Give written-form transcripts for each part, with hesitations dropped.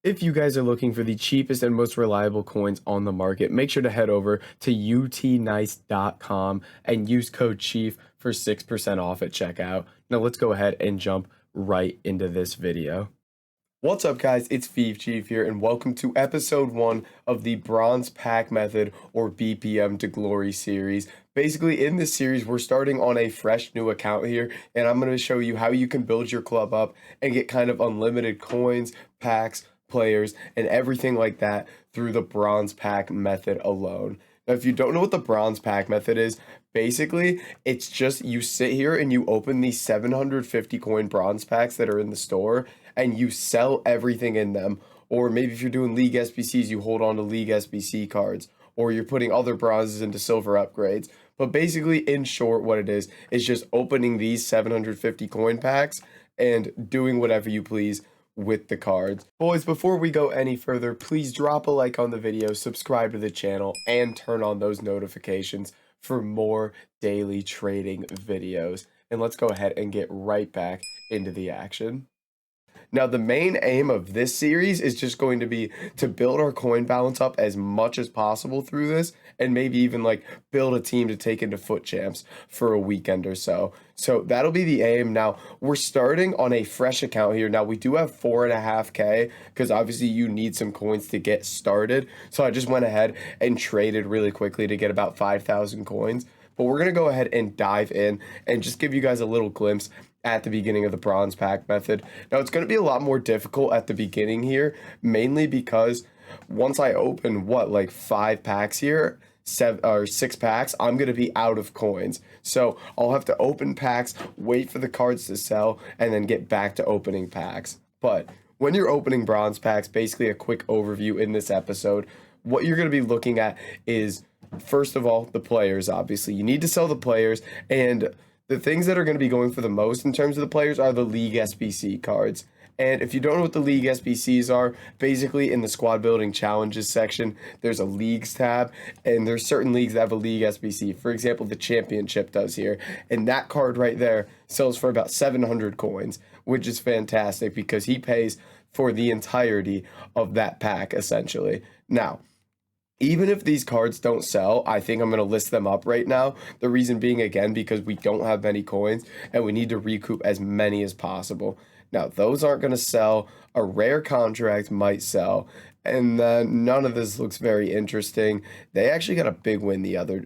If you guys are looking for the cheapest and most reliable coins on the market, make sure to head over to utnice.com and use code CHIEF for 6% off at checkout. Now let's go ahead and jump right into this video. What's up, guys? It's Fifa Chief here, and welcome to episode 1 of the Bronze Pack Method, or BPM to Glory series. Basically, in this series, we're starting on a fresh new account here, and I'm going to show you how you can build your club up and get kind of unlimited coins, packs, players, and everything like that through the Bronze Pack Method alone. Now, if you don't know what the Bronze Pack Method is, basically, it's just you sit here and you open these 750 coin bronze packs that are in the store, and you sell everything in them. Or maybe if you're doing League SBCs, you hold on to League SBC cards, or you're putting other bronzes into silver upgrades. But basically, in short, what it is just opening these 750 coin packs and doing whatever you please with the cards. Boys, before we go any further, please drop a like on the video, subscribe to the channel, and turn on those notifications for more daily trading videos. And let's go ahead and get right back into the action. Now, the main aim of this series is just going to be to build our coin balance up as much as possible through this, and maybe even like build a team to take into foot champs for a weekend or so. So that'll be the aim. Now, we're starting on a fresh account here. Now, we do have 4.5K because obviously you need some coins to get started. So I just went ahead and traded really quickly to get about 5,000 coins. But we're going to go ahead and dive in and just give you guys a little glimpse at the beginning of the bronze pack method. Now, it's going to be a lot more difficult at the beginning here, mainly because once I open like 5 packs here, 7 or 6 packs, I'm going to be out of coins. So I'll have to open packs, wait for the cards to sell, and then get back to opening packs. But when you're opening bronze packs, basically a quick overview in this episode, what you're going to be looking at is, first of all, the players. Obviously, you need to sell the players, and the things that are going to be going for the most in terms of the players are the League SBC cards. And if you don't know what the League SBCs are, basically in the squad building challenges section, there's a leagues tab, and there's certain leagues that have a League SBC. For example, the championship does here. And that card right there sells for about 700 coins, which is fantastic because he pays for the entirety of that pack, essentially. Now, even if these cards don't sell, I think I'm going to list them up right now. The reason being, again, because we don't have many coins and we need to recoup as many as possible. Now, those aren't going to sell. A rare contract might sell. And then none of this looks very interesting. They actually got a big win the other,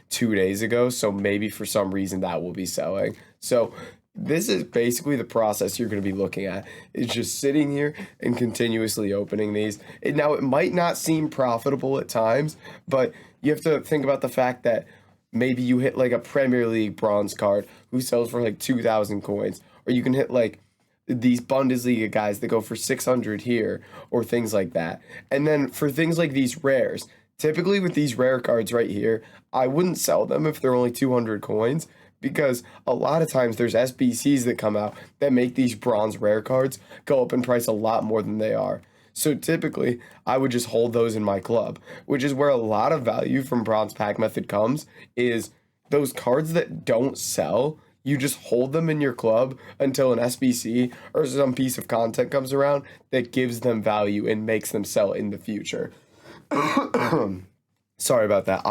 2 days ago. So maybe for some reason that will be selling. So this is basically the process you're going to be looking at. It's just sitting here and continuously opening these. Now, it might not seem profitable at times, but you have to think about the fact that maybe you hit like a Premier League bronze card who sells for like 2,000 coins, or you can hit like these Bundesliga guys that go for 600 here, or things like that. And then for things like these rares, typically with these rare cards right here, I wouldn't sell them if they're only 200 coins, because a lot of times there's SBCs that come out that make these bronze rare cards go up in price a lot more than they are. So typically, I would just hold those in my club, which is where a lot of value from bronze pack method comes, is those cards that don't sell, you just hold them in your club until an SBC or some piece of content comes around that gives them value and makes them sell in the future. Sorry about that.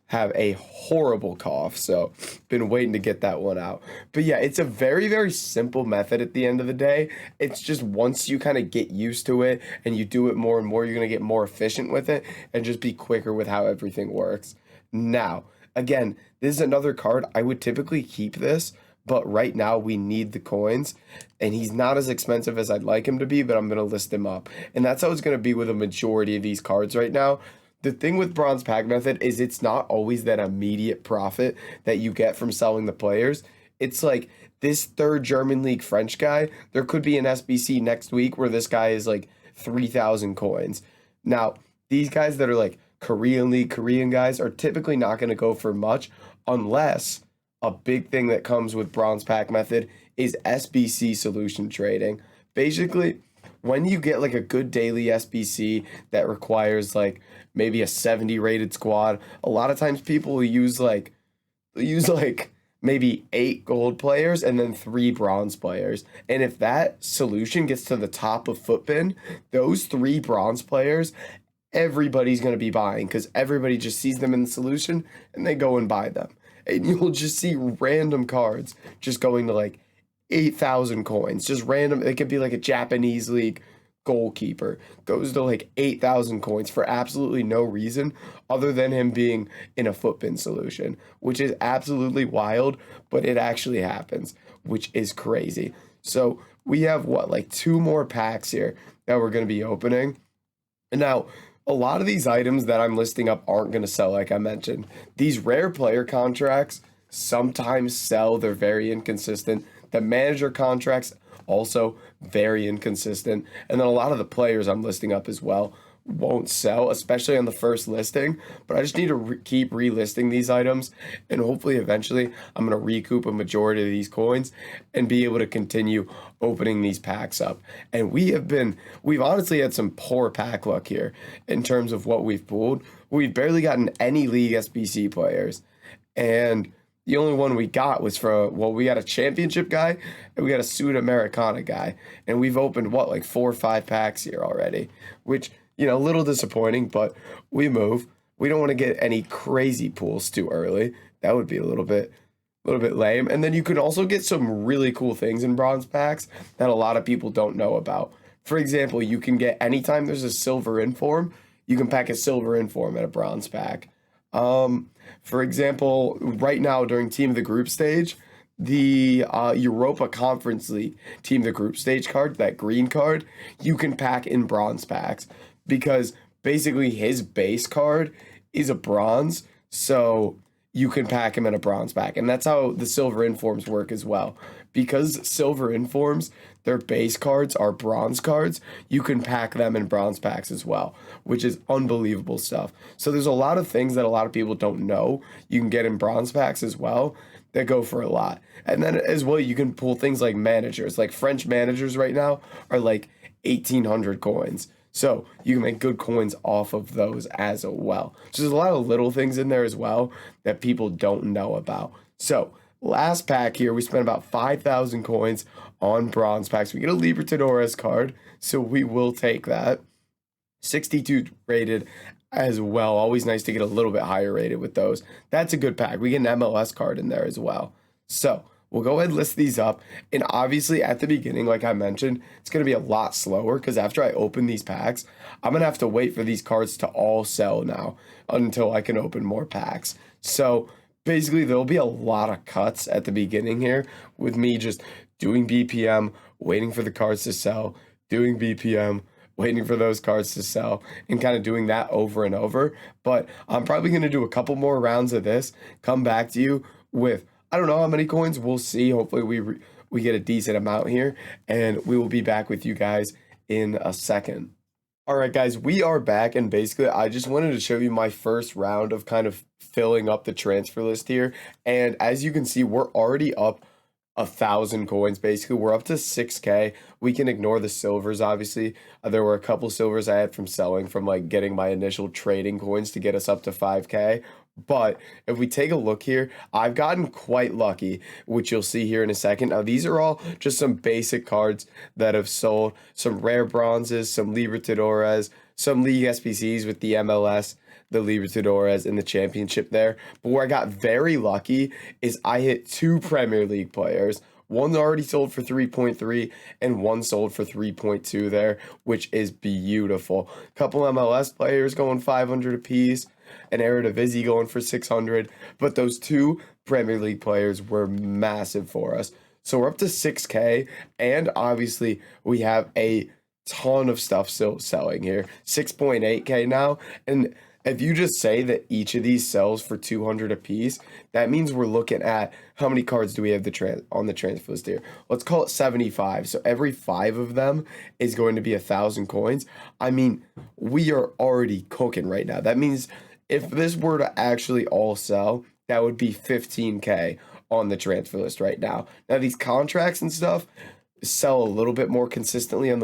Have a horrible cough, so been waiting to get that one out. But yeah, it's a very, very simple method at the end of the day. It's just once you kind of get used to it and you do it more and more, you're going to get more efficient with it and just be quicker with how everything works. Now, again, this is another card. I would typically keep this, but right now we need the coins, and he's not as expensive as I'd like him to be, but I'm going to list him up. And that's how it's going to be with a majority of these cards right now. The thing with bronze pack method is it's not always that immediate profit that you get from selling the players. It's like this third German league French guy, there could be an SBC next week where this guy is like 3,000 coins. Now, these guys that are like Korean league Korean guys are typically not going to go for much, unless a big thing that comes with bronze pack method is SBC solution trading. Basically, when you get like a good daily SBC that requires like maybe a 70 rated squad, a lot of times people will use like maybe 8 gold players, and then 3 bronze players. And if that solution gets to the top of Footbin, those 3 bronze players, everybody's going to be buying because everybody just sees them in the solution and they go and buy them. And you'll just see random cards just going to like 8,000 coins, just random. It could be like a Japanese league goalkeeper goes to like 8,000 coins for absolutely no reason other than him being in a Footbin solution, which is absolutely wild, but it actually happens, which is crazy. So we have what, like 2 more packs here that we're going to be opening. And now a lot of these items that I'm listing up aren't going to sell, like I mentioned. These rare player contracts sometimes sell. They're very inconsistent. The manager contracts also very inconsistent. And then a lot of the players I'm listing up as well won't sell, especially on the first listing. But I just need to keep relisting these items, and hopefully eventually I'm going to recoup a majority of these coins and be able to continue opening these packs up. And we've honestly had some poor pack luck here in terms of what we've pulled. We've barely gotten any League SBC players, and the only one we got was we got a championship guy and we got a Sud Americana guy. And we've opened, like 4 or 5 packs here already, which, a little disappointing, but we move. We don't want to get any crazy pulls too early. That would be a little bit lame. And then you can also get some really cool things in bronze packs that a lot of people don't know about. For example, you can get, anytime there's a silver inform, you can pack a silver inform at a bronze pack. For example, right now during Team of the Group stage, the Europa Conference League Team of the Group stage card, that green card, you can pack in bronze packs because basically his base card is a bronze, so you can pack him in a bronze pack. And that's how the silver informs work as well. Because silver informs, their base cards are bronze cards, you can pack them in bronze packs as well, which is unbelievable stuff. So there's a lot of things that a lot of people don't know you can get in bronze packs as well that go for a lot. And then as well, you can pull things like managers. Like French managers right now are like 1,800 coins. So you can make good coins off of those as well. So there's a lot of little things in there as well that people don't know about. So last pack here, we spent about 5,000 coins on bronze packs. We get a Libertadores card, so we will take that. 62 rated as well. Always nice to get a little bit higher rated with those. That's a good pack. We get an MLS card in there as well. So we'll go ahead and list these up. And obviously at the beginning, like I mentioned, it's going to be a lot slower because after I open these packs, I'm going to have to wait for these cards to all sell now until I can open more packs. So basically, there'll be a lot of cuts at the beginning here with me just doing BPM, waiting for the cards to sell, doing BPM, waiting for those cards to sell, and kind of doing that over and over. But I'm probably going to do a couple more rounds of this, come back to you with, I don't know how many coins, we'll see. Hopefully we get a decent amount here, and we will be back with you guys in a second. All right, guys, we are back, and basically I just wanted to show you my first round of kind of filling up the transfer list here. And as you can see, we're already up 1,000 coins. Basically, we're up to 6K. We can ignore the silvers, obviously. There were a couple silvers I had from selling, from like getting my initial trading coins to get us up to 5K. But if we take a look here, I've gotten quite lucky, which you'll see here in a second. Now, these are all just some basic cards that have sold. Some rare bronzes, some Libertadores, some League SBCs with the MLS, the Libertadores, and the championship there. But where I got very lucky is I hit 2 Premier League players. One already sold for 3.3 and one sold for 3.2 there, which is beautiful. Couple MLS players going 500 apiece, an Eredivisie going for 600, but those 2 Premier League players were massive for us. So we're up to 6K, and obviously we have a ton of stuff still selling here. 6.8K now, and if you just say that each of these sells for 200 apiece, that means we're looking at how many cards do we have on the transfer list here. Let's call it 75. So every 5 of them is going to be 1,000 coins. I mean, we are already cooking right now. That means if this were to actually all sell, that would be 15K on the transfer list right now. Now, these contracts and stuff sell a little bit more consistently on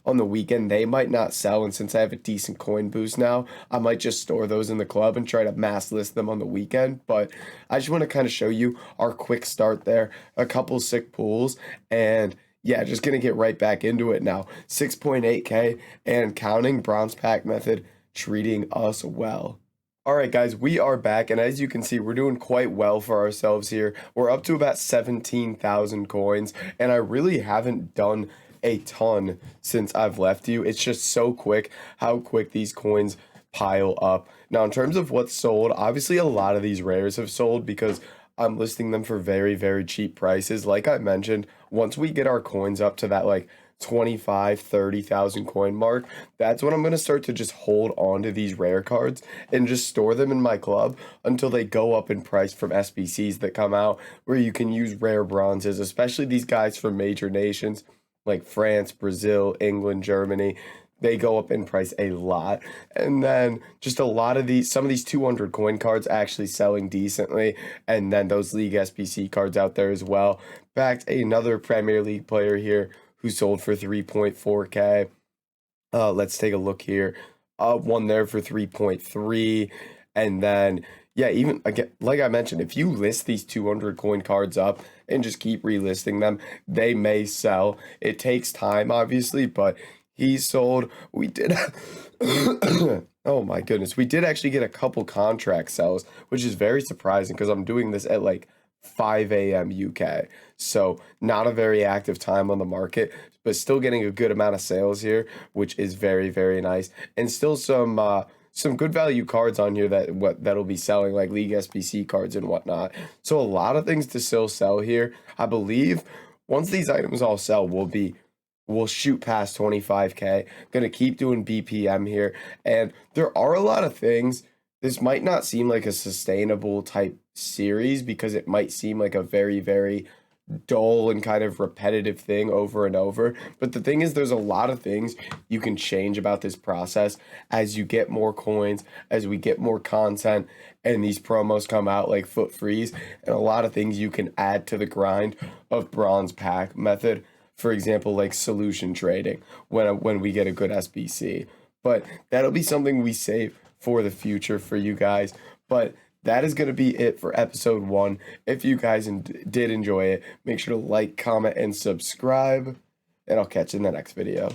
on the weekend, they might not sell. And since I have a decent coin boost now, I might just store those in the club and try to mass list them on the weekend. But I just want to kind of show you our quick start there, a couple sick pools, and yeah, just gonna get right back into it now. 6.8K and counting, bronze pack method treating us well. All right, guys, we are back, and as you can see, we're doing quite well for ourselves here. We're up to about 17,000 coins, and I really haven't done a ton since I've left you. It's just so quick how quick these coins pile up. Now, in terms of what's sold, obviously a lot of these rares have sold because I'm listing them for very, very cheap prices. Like I mentioned, once we get our coins up to that like 25, 30,000 coin mark, that's when I'm going to start to just hold on to these rare cards and just store them in my club until they go up in price from SBCs that come out where you can use rare bronzes, especially these guys from major nations like France, Brazil, England, Germany. They go up in price a lot. And then just a lot of these, some of these 200 coin cards actually selling decently. And then those League SBC cards out there as well. Backed another Premier League player here who sold for 3.4K. Let's take a look here. One there for 3.3. And then, yeah, even again, like I mentioned, if you list these 200 coin cards up and just keep relisting them, they may sell. It takes time, obviously, but he sold. We did. Oh my goodness. We did actually get a couple contract sells, which is very surprising because I'm doing this at like 5 a.m. UK. So not a very active time on the market, but still getting a good amount of sales here, which is very, very nice. And still some good value cards on here that'll be selling, like League SBC cards and whatnot. So a lot of things to still sell here. I believe once these items all sell, we'll shoot past 25K. Gonna keep doing BPM here. And there are a lot of things. This might not seem like a sustainable type series because it might seem like a very, very dull and kind of repetitive thing over and over. But the thing is, there's a lot of things you can change about this process as you get more coins, as we get more content, and these promos come out like Foot Freeze, and a lot of things you can add to the grind of bronze pack method. For example, like solution trading when we get a good SBC. But that'll be something we save for the future for you guys. But that is going to be it for episode 1. If you guys did enjoy it, make sure to like, comment, and subscribe. And I'll catch you in the next video.